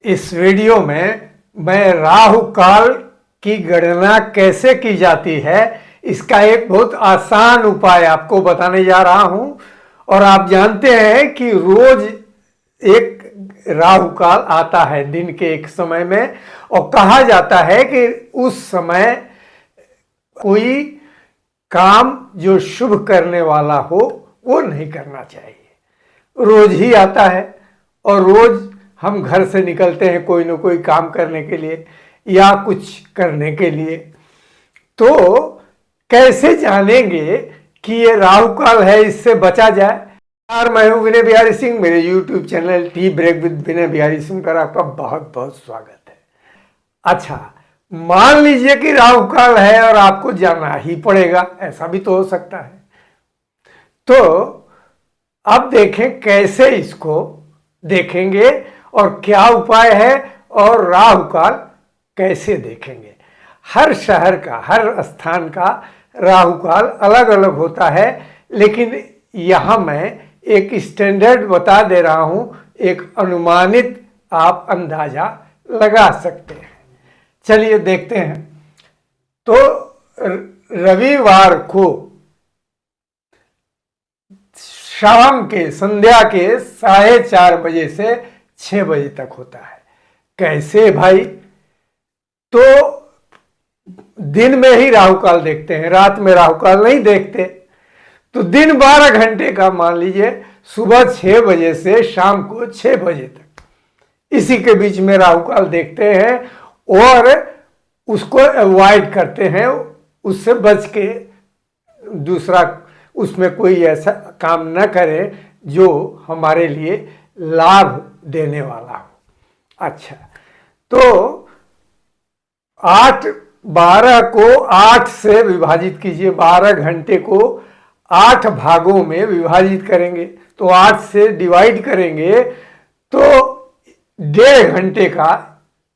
इस वीडियो में मैं राहु काल की गणना कैसे की जाती है इसका एक बहुत आसान उपाय आपको बताने जा रहा हूं। और आप जानते हैं कि रोज एक राहु काल आता है दिन के एक समय में, और कहा जाता है कि उस समय कोई काम जो शुभ करने वाला हो वो नहीं करना चाहिए। रोज ही आता है और रोज हम घर से निकलते हैं कोई ना कोई काम करने के लिए या कुछ करने के लिए। तो कैसे जानेंगे कि ये राहु काल है, इससे बचा जाए। यार, मैं हूं विनय बिहारी सिंह। मेरे YouTube channel tea break with Vinay Bihari Singh पर आपका बहुत बहुत स्वागत है। अच्छा, मान लीजिए कि राहु काल है और आपको जाना ही पड़ेगा, ऐसा भी तो हो सकता है। तो अब देखें कैसे इसको देखेंगे और क्या उपाय है और राहु काल कैसे देखेंगे। हर शहर का, हर स्थान का राहु काल अलग अलग होता है, लेकिन यहां मैं एक स्टैंडर्ड बता दे रहा हूं, एक अनुमानित आप अंदाजा लगा सकते हैं। चलिए देखते हैं। तो रविवार को शाम के, संध्या के 4:30 बजे से 6 बजे तक होता है। कैसे भाई? तो दिन में ही राहु काल देखते हैं, रात में राहु काल नहीं देखते। तो दिन 12 घंटे का मान लीजिए, सुबह 6 बजे से शाम को 6 बजे तक, इसी के बीच में राहु काल देखते हैं और उसको अवॉइड करते हैं, उससे बच के दूसरा उसमें कोई ऐसा काम न करें जो हमारे लिए लाभ देने वाला हो। अच्छा, तो 12 को 8 से विभाजित कीजिए। 12 घंटे को 8 भागों में विभाजित करेंगे, तो 8 से डिवाइड करेंगे तो 1.5 घंटे का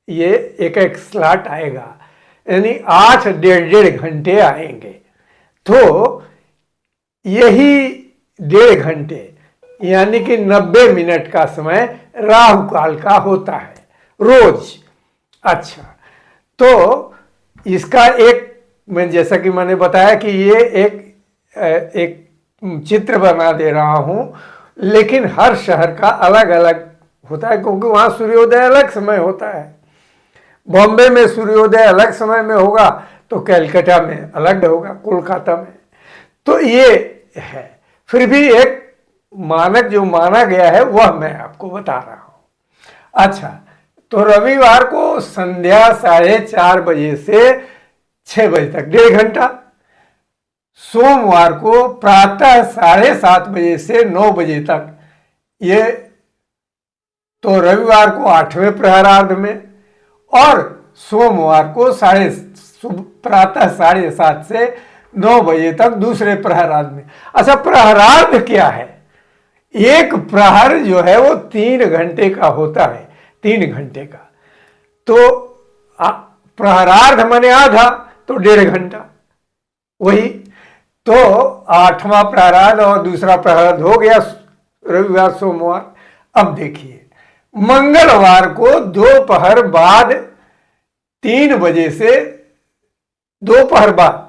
ये एक एक स्लॉट आएगा, यानी 8 1.5 घंटे आएंगे। तो यही 1.5 घंटे यानी कि 90 मिनट का समय राहु काल का होता है रोज। अच्छा, तो इसका एक, मैं जैसा कि मैंने बताया कि ये एक चित्र बना दे रहा हूं, लेकिन हर शहर का अलग अलग होता है, क्योंकि वहां सूर्योदय अलग समय होता है। बॉम्बे में सूर्योदय अलग समय में होगा, तो कलकत्ता में अलग होगा, कोलकाता में। तो ये है, फिर भी एक मानक जो माना गया है वह मैं आपको बता रहा हूं। अच्छा, तो रविवार को संध्या 4:30 बजे से 6 बजे तक 1.5 घंटा। सोमवार को प्रातः 7:30 बजे से 9 बजे तक, ये तो रविवार को 8वें प्रहरार्ध में, और सोमवार को प्रातः 7:30 से 9 बजे तक दूसरे प्रहरार्ध में। अच्छा, प्रहरार्ध क्या है? एक प्रहर जो है वो 3 घंटे का होता है, 3 घंटे का। तो प्रहरार्ध माने आधा, तो 1.5 घंटा वही। तो 8वां प्रहरार्ध और दूसरा प्रहरार्ध हो गया रविवार सोमवार। अब देखिए, मंगलवार को दोपहर बाद 3 बजे से, दोपहर बाद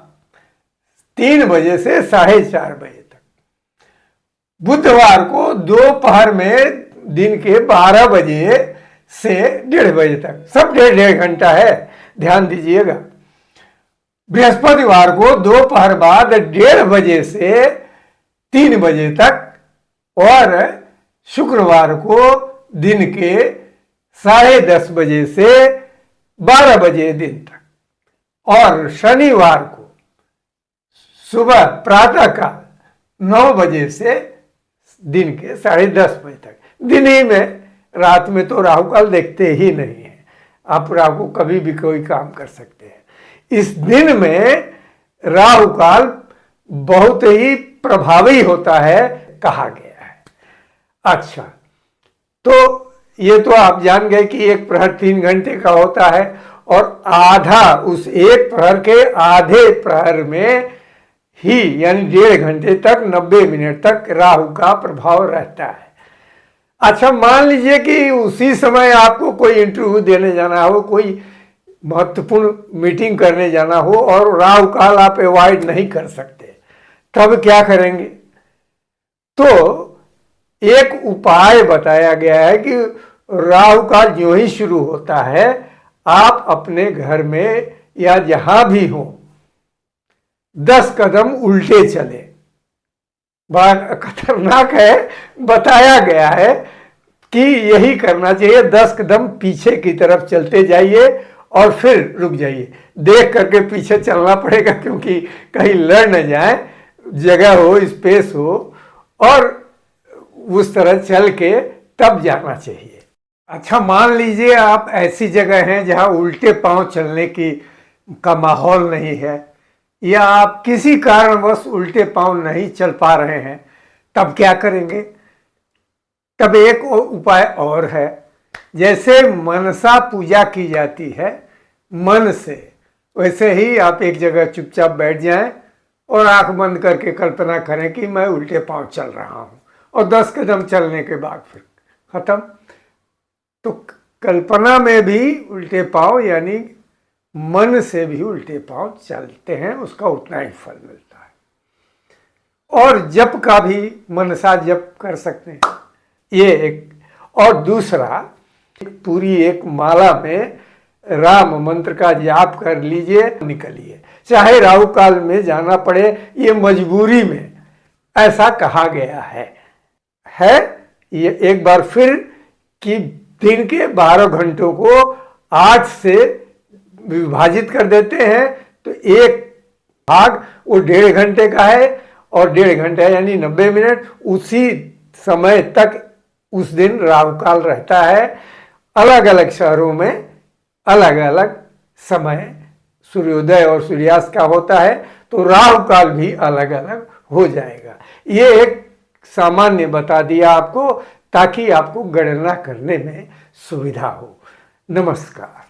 3 बजे से 4:30 बजे तक। बुधवार को दोपहर में दिन के 12 बजे से 1.5 बजे तक, सब 1.5 घंटा है, ध्यान दीजिएगा। बृहस्पतिवार को दोपहर बाद 1.5 बजे से 3 बजे तक, और शुक्रवार को दिन के 10:30 बजे से 12 बजे दिन तक, और शनिवार को सुबह प्रातः का 9 बजे से दिन के 10:30 बजे तक। दिन ही में, रात में तो राहु काल देखते ही नहीं है। आप राहु को कभी भी कोई काम कर सकते हैं। इस दिन में राहु काल बहुत ही प्रभावी होता है, कहा गया है। अच्छा, तो ये तो आप जान गए कि एक प्रहर 3 घंटे का होता है, और आधा, उस एक प्रहर के आधे प्रहर में ही, यानी 1.5 घंटे तक, 90 मिनट तक राहु का प्रभाव रहता है। अच्छा, मान लीजिए कि उसी समय आपको कोई इंटरव्यू देने जाना हो, कोई महत्वपूर्ण मीटिंग करने जाना हो और राहु काल आप अवॉइड नहीं कर सकते, तब क्या करेंगे? तो एक उपाय बताया गया है कि राहु काल जो ही शुरू होता है, आप अपने घर में या जहां भी हो 10 कदम उल्टे चले। बड़ा खतरनाक है, बताया गया है कि यही करना चाहिए। 10 कदम पीछे की तरफ चलते जाइए और फिर रुक जाइए। देख करके पीछे चलना पड़ेगा क्योंकि कहीं लड़ न जाए, जगह हो, स्पेस हो, और उस तरह चल के तब जाना चाहिए। अच्छा, मान लीजिए आप ऐसी जगह हैं जहां उल्टे पांव चलने का माहौल नहीं है, या आप किसी कारणवश उल्टे पांव नहीं चल पा रहे हैं, तब क्या करेंगे? तब एक उपाय और है। जैसे मनसा पूजा की जाती है मन से, वैसे ही आप एक जगह चुपचाप बैठ जाएं और आंख बंद करके कल्पना करें कि मैं उल्टे पांव चल रहा हूं, और 10 कदम चलने के बाद फिर खत्म। तो कल्पना में भी उल्टे पांव, यानी मन से भी उल्टे पांव चलते हैं, उसका उतना ही फल मिलता है। और जप का भी मनसा जप कर सकते हैं, ये एक। और दूसरा, पूरी एक माला में राम मंत्र का जाप कर लीजिए, निकलिए, चाहे राहु काल में जाना पड़े, ये मजबूरी में ऐसा कहा गया है ये एक बार फिर कि दिन के 12 घंटों को 8 से विभाजित कर देते हैं, तो एक भाग वो 1.5 घंटे का है, और 1.5 घंटा यानी 90 मिनट, उसी समय तक उस दिन राहु काल रहता है। अलग अलग शहरों में अलग अलग समय सूर्योदय और सूर्यास्त का होता है, तो राहु काल भी अलग अलग हो जाएगा। ये एक सामान्य बता दिया आपको, ताकि आपको गणना करने में सुविधा हो। नमस्कार।